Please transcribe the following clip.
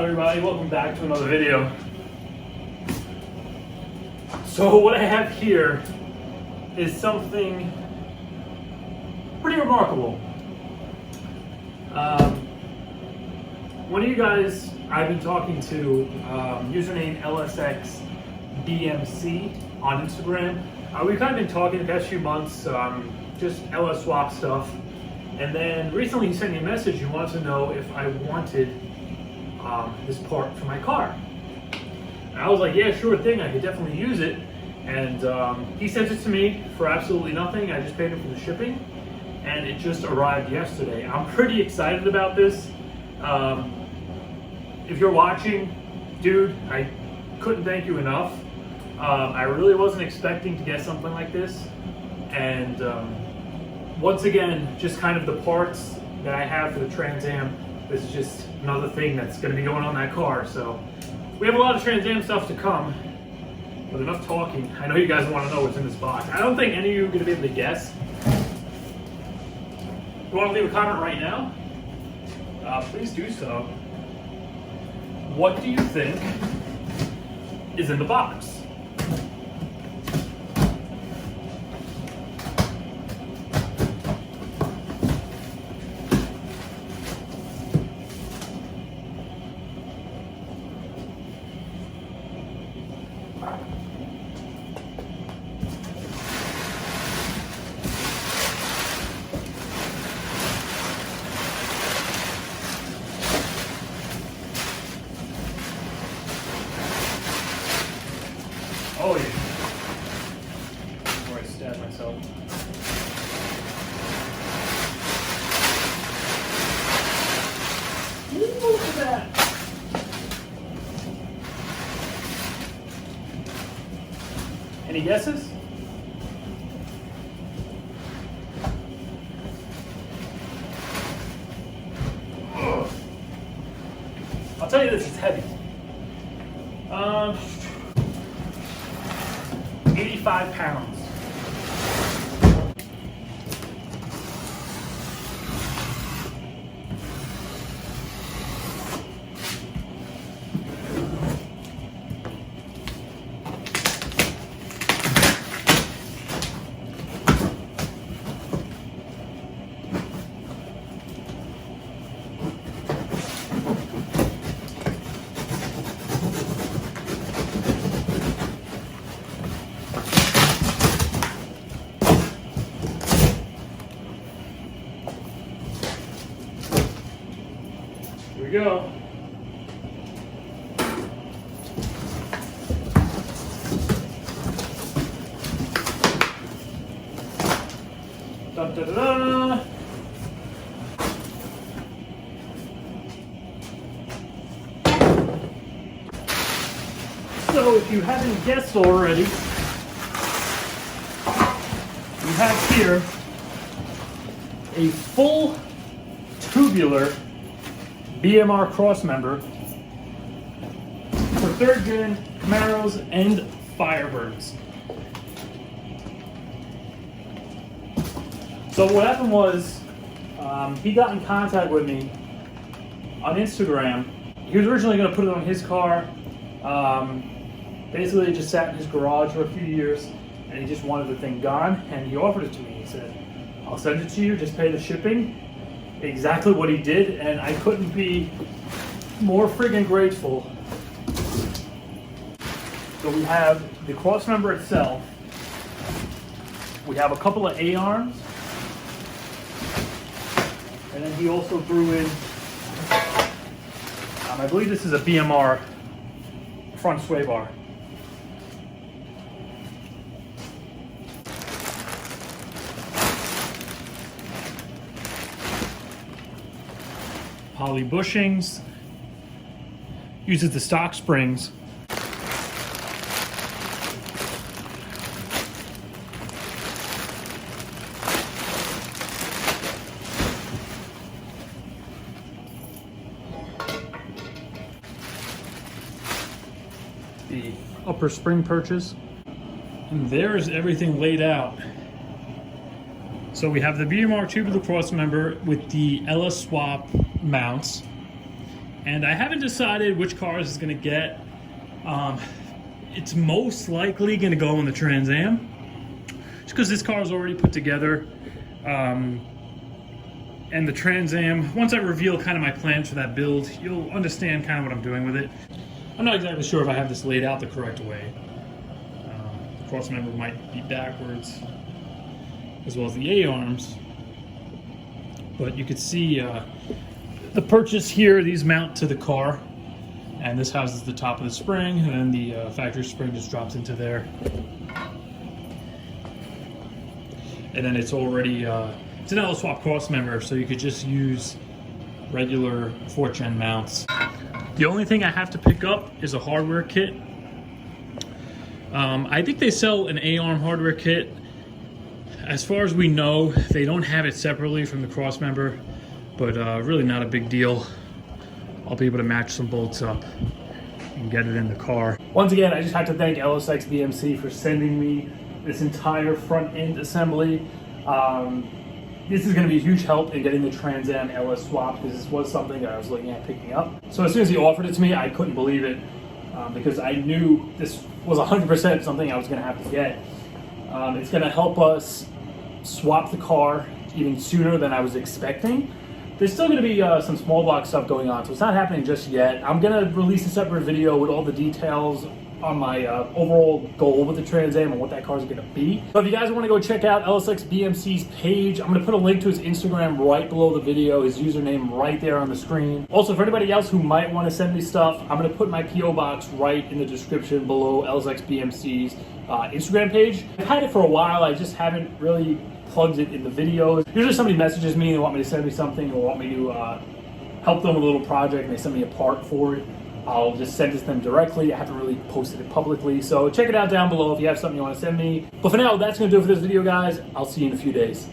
everybody, welcome back to another video. So what I have here is something pretty remarkable. One of you guys I've been talking to, username LsxBMC on Instagram. We've kind of been talking the past few months, just LS swap stuff. And then recently he sent me a message. He wanted to know if I wanted this part for my car. And I was like, yeah, sure thing. I could definitely use it. And he sent it to me for absolutely nothing. I just paid him for the shipping. And it just arrived yesterday. I'm pretty excited about this. If you're watching, dude, I couldn't thank you enough. I really wasn't expecting to get something like this. And once again, just kind of the parts that I have for the Trans Am, this is just another thing that's going to be going on that car. So we have a lot of Trans Am stuff to come, but enough talking. I know you guys want to know what's in this box. I don't think any of you are going to be able to guess. If you want to leave a comment right now, please do so. What do you think is in the box? Oh yeah. Before I stab myself. Ooh, look at that. Any guesses? Ugh. I'll tell you this, it's heavy. 85 pounds. Here we go. Dun, dun, dun, dun. So if you haven't guessed already, we have here a full tubular BMR cross member for 3rd gen Camaros and Firebirds. So what happened was, he got in contact with me on Instagram. He was originally going to put it on his car. Basically, it just sat in his garage for a few years, and he just wanted the thing gone, and he offered it to me. He said, I'll send it to you, just pay the shipping. Exactly what he did, and I couldn't be more friggin' grateful. So we have the cross member itself. We have a couple of A-arms. And then he also threw in, I believe this is a BMR front sway bar. Poly bushings, uses the stock springs. The upper spring perches. And there's everything laid out. So we have the BMR tubular cross member with the LS swap mounts. And I haven't decided which cars it's gonna get. It's most likely gonna go in the Trans Am, just because this car is already put together. And the Trans Am, once I reveal kind of my plans for that build, you'll understand kind of what I'm doing with it. I'm not exactly sure if I have this laid out the correct way. The cross member might be backwards, as well as the A-arms. But you could see the purchase here, these mount to the car. And this houses the top of the spring, and then the factory spring just drops into there. And then it's already, it's an LsxMatt cross member, so you could just use regular 4th gen mounts. The only thing I have to pick up is a hardware kit. I think they sell an A-arm hardware kit. As far as we know, they don't have it separately from the cross member, but really not a big deal. I'll be able to match some bolts up and get it in the car. Once again, I just have to thank LsxBMC for sending me this entire front end assembly. This is going to be a huge help in getting the Trans Am LS swap, because this was something that I was looking at picking up. So as soon as he offered it to me, I couldn't believe it, because I knew this was 100% something I was going to have to get. It's going to help us swap the car even sooner than I was expecting. There's still going to be some small block stuff going on, so it's not happening just yet. I'm going to release a separate video with all the details on my overall goal with the Trans Am and what that car is going to be. So if you guys want to go check out LsxBMC's page, I'm going to put a link to his Instagram right below the video, his username right there on the screen. Also, for anybody else who might want to send me stuff, I'm going to put my P.O. box right in the description below LsxBMC's Instagram page. I've had it for a while, I just haven't really plugged it in the videos. Usually somebody messages me and they want me to send me something, or want me to help them with a little project, and they send me a part for it. I'll just send it to them directly. I haven't really posted it publicly. So check it out down below if you have something you want to send me. But for now, that's going to do it for this video, guys. I'll see you in a few days.